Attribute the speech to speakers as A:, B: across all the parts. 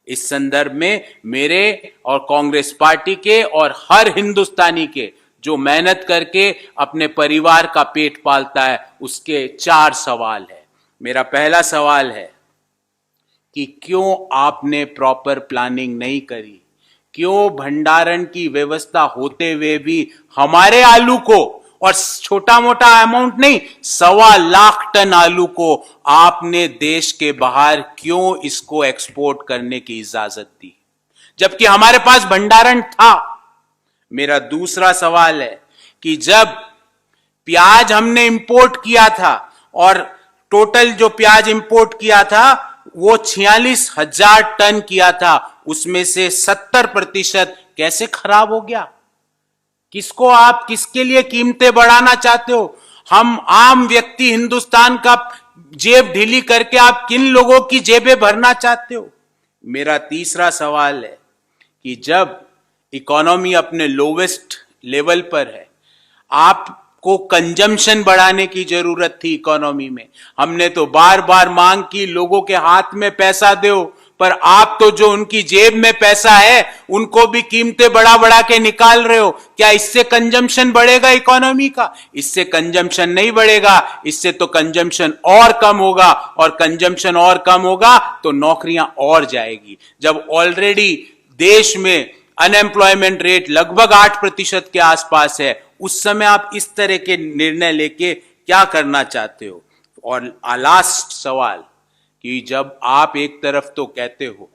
A: इस संदर्भ में मेरे और कांग्रेस पार्टी के और हर हिंदुस्तानी के जो मेहनत करके अपने परिवार का पेट पालता है, उसके 4 सवाल है। मेरा पहला सवाल है कि क्यों आपने प्रॉपर प्लानिंग नहीं करी? क्यों भंडारण की व्यवस्था होते हुए भी हमारे आलू को, और छोटा मोटा अमाउंट नहीं, 1.25 लाख टन आलू को आपने देश के बाहर क्यों इसको एक्सपोर्ट करने की इजाजत दी, जबकि हमारे पास भंडारण था? मेरा दूसरा सवाल है कि जब प्याज हमने इंपोर्ट किया था, और टोटल जो प्याज इंपोर्ट किया था वो 46,000 टन किया था, उसमें से 70% कैसे खराब हो गया? किसको आप किसके लिए कीमतें बढ़ाना चाहते हो? हम आम व्यक्ति हिंदुस्तान का जेब ढीली करके आप किन लोगों की जेबें भरना चाहते हो? मेरा तीसरा सवाल है कि जब इकोनॉमी अपने लोवेस्ट लेवल पर है, आपको कंजम्पशन बढ़ाने की जरूरत थी इकोनॉमी में। हमने तो बार बार मांग की लोगों के हाथ में पैसा दो, पर आप तो जो उनकी जेब में पैसा है उनको भी कीमतें बढ़ा बढ़ा के निकाल रहे हो। क्या इससे कंजम्पशन बढ़ेगा इकोनॉमी का? इससे कंजम्पशन नहीं बढ़ेगा, इससे तो कंजम्पशन और कम होगा, और कंजम्पशन और कम होगा तो नौकरियां और जाएगी। जब ऑलरेडी देश में अनएम्प्लॉयमेंट रेट लगभग 8% के आसपास है, उस समय आप इस तरह के निर्णय लेके क्या करना चाहते हो? और लास्ट सवाल कि जब आप एक तरफ तो कहते हो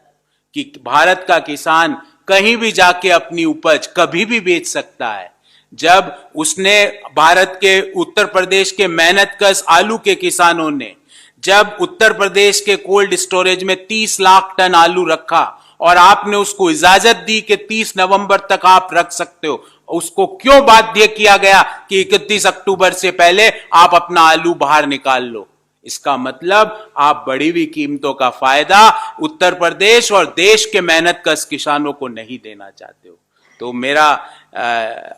A: कि भारत का किसान कहीं भी जाके अपनी उपज कभी भी बेच सकता है, जब उसने भारत के उत्तर प्रदेश के मेहनतकश आलू के किसानों ने जब उत्तर प्रदेश के कोल्ड स्टोरेज में 30 लाख टन आलू रखा और आपने उसको इजाजत दी कि 30 नवंबर तक आप रख सकते हो, उसको क्यों बाध्य किया गया कि 31 अक्टूबर से पहले आप अपना आलू बाहर निकाल लो? इसका मतलब आप बढ़ी हुई कीमतों का फायदा उत्तर प्रदेश और देश के मेहनतकश किसानों को नहीं देना चाहते हो। तो मेरा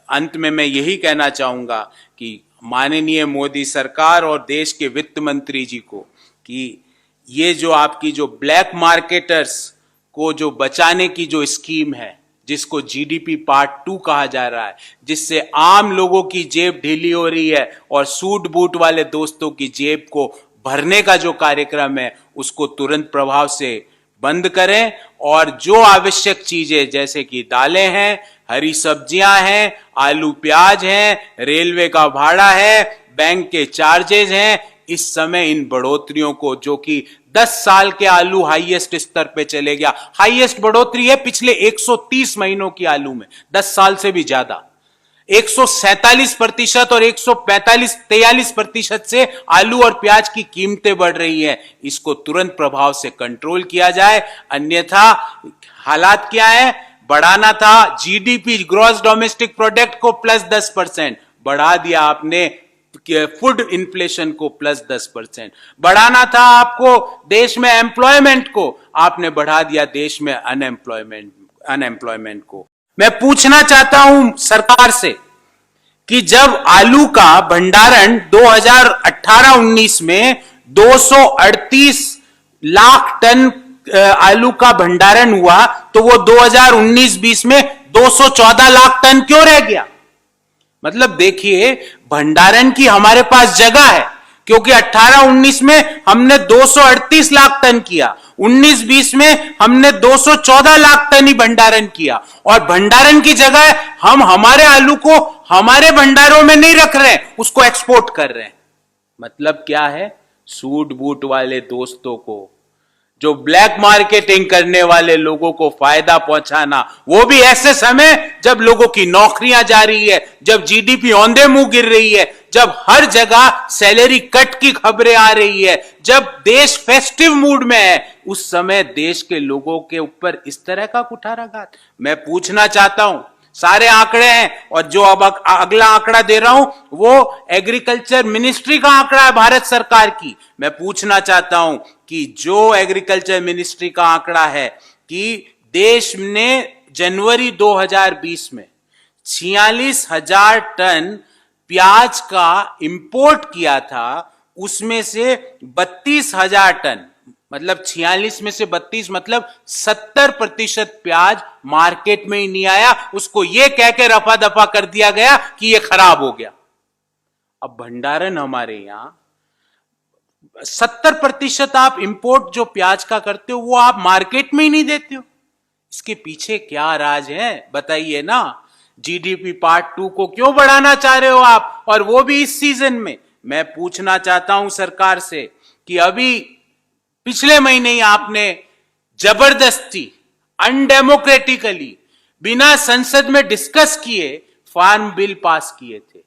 A: अंत में मैं यही कहना चाहूंगा कि माननीय मोदी सरकार और देश के वित्त मंत्री जी को कि ये जो आपकी जो ब्लैक मार्केटर्स को जो बचाने की जो स्कीम है, जिसको जीडीपी पार्ट 2 कहा जा रहा है, जिससे आम लोगों की जेब ढीली हो रही है और सूट बूट वाले दोस्तों की जेब को भरने का जो कार्यक्रम है, उसको तुरंत प्रभाव से बंद करें। और जो आवश्यक चीजें जैसे कि दालें हैं, हरी सब्जियां हैं, आलू प्याज हैं, रेलवे का भाड़ा है, बैंक के चार्जेस हैं, इस समय इन बढ़ोतरियों को, जो कि 10 साल के आलू हाईएस्ट स्तर पे चले गया, हाईएस्ट बढ़ोतरी है पिछले 130 महीनों की आलू में, 10 साल से भी ज्यादा, 147% और 143% से आलू और प्याज की कीमतें बढ़ रही हैं। इसको तुरंत प्रभाव से कंट्रोल किया जाए, अन्यथा हालात क्या है? बढ़ाना था जीडीपी ग्रॉस डोमेस्टिक प्रोडक्ट को +10%, बढ़ा दिया आपने फूड इन्फ्लेशन को +10%, बढ़ाना था आपको देश में एम्प्लॉयमेंट को, आपने बढ़ा दिया देश में अनएम्प्लॉयमेंट को। मैं पूछना चाहता हूं सरकार से कि जब आलू का भंडारण 2018-19 में 238 लाख टन आलू का भंडारण हुआ, तो वो 2019-20 में 214 लाख टन क्यों रह गया? मतलब देखिए, भंडारण की हमारे पास जगह है, क्योंकि 18-19 में हमने 238 लाख टन किया, 19-20 में हमने 214 लाख टन ही भंडारण किया, और भंडारण की जगह हम हमारे आलू को हमारे भंडारों में नहीं रख रहे, उसको एक्सपोर्ट कर रहे हैं। मतलब क्या है? सूट बूट वाले दोस्तों को, जो ब्लैक मार्केटिंग करने वाले लोगों को फायदा पहुंचाना, वो भी ऐसे समय जब लोगों की नौकरियां जा रही है, जब जीडीपी औंधे मुंह गिर रही है, जब हर जगह सैलरी कट की खबरें आ रही है, जब देश फेस्टिव मूड में है, उस समय देश के लोगों के ऊपर इस तरह का कुठाराघात। मैं पूछना चाहता हूं, सारे आंकड़े हैं, और जो अब अगला आंकड़ा दे रहा हूं वो एग्रीकल्चर मिनिस्ट्री का आंकड़ा है, भारत सरकार की। मैं पूछना चाहता हूं कि जो एग्रीकल्चर मिनिस्ट्री का आंकड़ा है कि देश ने जनवरी 2020 में 46,000 टन प्याज का इंपोर्ट किया था, उसमें से 32,000 टन मतलब 46 में से 32, मतलब 70% प्याज मार्केट में ही नहीं आया। उसको यह कह के रफा दफा कर दिया गया कि यह खराब हो गया। अब भंडारण हमारे यहां 70% आप इंपोर्ट जो प्याज का करते हो वो आप मार्केट में ही नहीं देते हो। इसके पीछे क्या राज है बताइए ना। जीडीपी पार्ट 2 को क्यों बढ़ाना चाह रहे हो आप, और वो भी इस सीजन में। मैं पूछना चाहता हूं सरकार से कि अभी पिछले महीने ही आपने जबरदस्ती अनडेमोक्रेटिकली बिना संसद में डिस्कस किए फार्म बिल पास किए थे।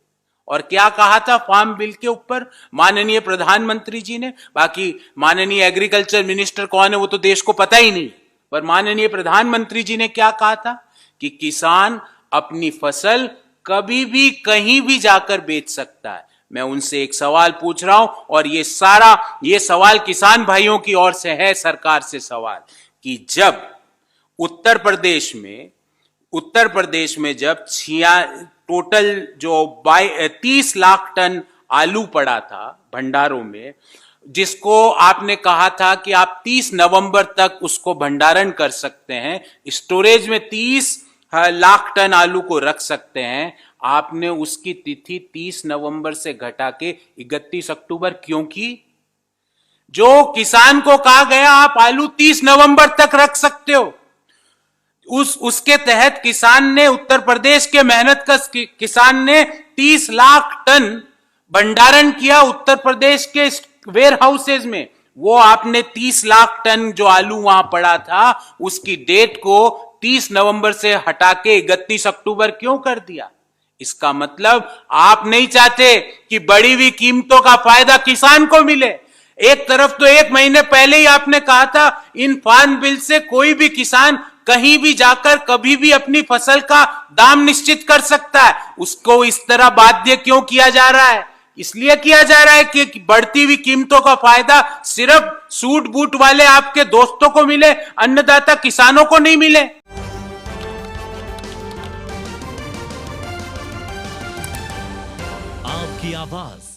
A: और क्या कहा था फार्म बिल के ऊपर माननीय प्रधानमंत्री जी ने। बाकी माननीय एग्रीकल्चर मिनिस्टर कौन है वो तो देश को पता ही नहीं, पर माननीय प्रधानमंत्री जी ने क्या कहा था कि किसान अपनी फसल कभी भी कहीं भी जाकर बेच सकता है। मैं उनसे एक सवाल पूछ रहा हूं, और ये सवाल किसान भाइयों की ओर से है सरकार से सवाल, कि जब उत्तर प्रदेश में जब टोटल जो 30 लाख टन आलू पड़ा था भंडारों में, जिसको आपने कहा था कि आप 30 नवंबर तक उसको भंडारण कर सकते हैं, स्टोरेज में 30 लाख टन आलू को रख सकते हैं, आपने उसकी तिथि 30 नवंबर से घटा के 31 अक्टूबर क्यों की? जो किसान को कहा गया आप आलू 30 नवंबर तक रख सकते हो, उसके तहत किसान ने, उत्तर प्रदेश के मेहनत कश किसान ने 30 लाख टन भंडारण किया उत्तर प्रदेश के वेयर हाउसेज में। वो आपने 30 लाख टन जो आलू वहां पड़ा था उसकी डेट को 30 नवंबर से हटा के 31 अक्टूबर क्यों कर दिया? इसका मतलब आप नहीं चाहते कि बढ़ी हुई कीमतों का फायदा किसान को मिले। एक तरफ तो 1 महीने पहले ही आपने कहा था इन फार्म बिल से कोई भी किसान कहीं भी जाकर कभी भी अपनी फसल का दाम निश्चित कर सकता है, उसको इस तरह बाध्य क्यों किया जा रहा है? इसलिए किया जा रहा है कि बढ़ती हुई कीमतों का फायदा सिर्फ सूट बूट वाले आपके दोस्तों को मिले, अन्नदाता किसानों को नहीं मिले।
B: आपकी आवाज